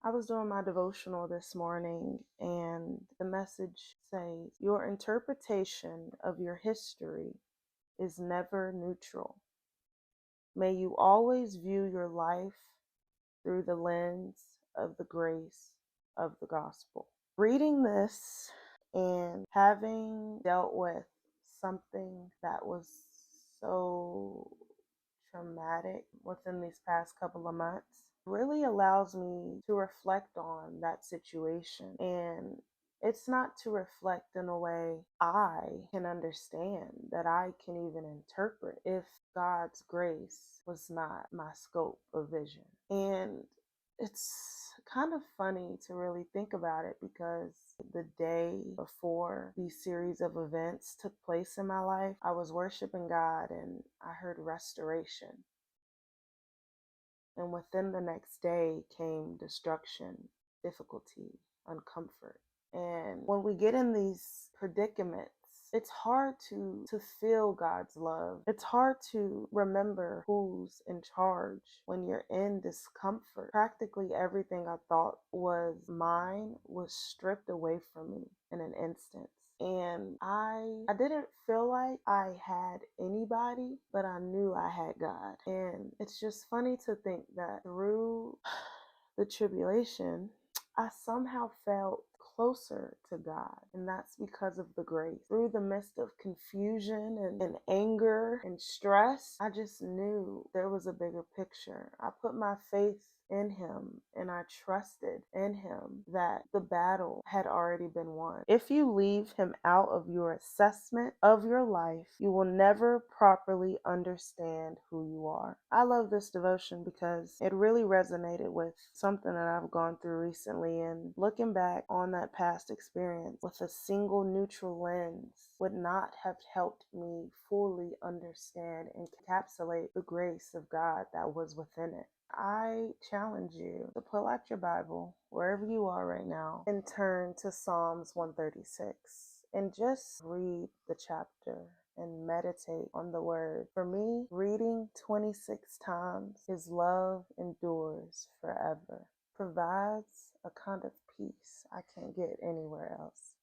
I was doing my devotional this morning, and the message says, "Your interpretation of your history is never neutral. May you always view your life through the lens of the grace of the gospel." Reading this and having dealt with something that was so traumatic within these past couple of months really allows me to reflect on that situation. And it's not to reflect in a way I can understand, that I can even interpret, if God's grace was not my scope of vision. And it's kind of funny to really think about it, because the day before these series of events took place in my life, I was worshiping God and I heard restoration. And within the next day came destruction, difficulty, uncomfort. And when we get in these predicaments, it's hard to feel God's love. It's hard to remember who's in charge when you're in discomfort. Practically everything I thought was mine was stripped away from me in an instant. And I didn't feel like I had anybody, but I knew I had God. And it's just funny to think that through the tribulation, I somehow felt closer to God. And that's because of the grace. Through the midst of confusion and anger and stress, I just knew there was a bigger picture. I put my faith in him, and I trusted in him that the battle had already been won. If you leave him out of your assessment of your life, you will never properly understand who you are. I love this devotion because it really resonated with something that I've gone through recently, and looking back on that past experience with a single neutral lens would not have helped me fully understand and encapsulate the grace of God that was within it. I challenge you to pull out your Bible wherever you are right now and turn to Psalms 136 and just read the chapter and meditate on the word. For me, reading 26 times, his love endures forever, provides a kind of peace I can't get anywhere else.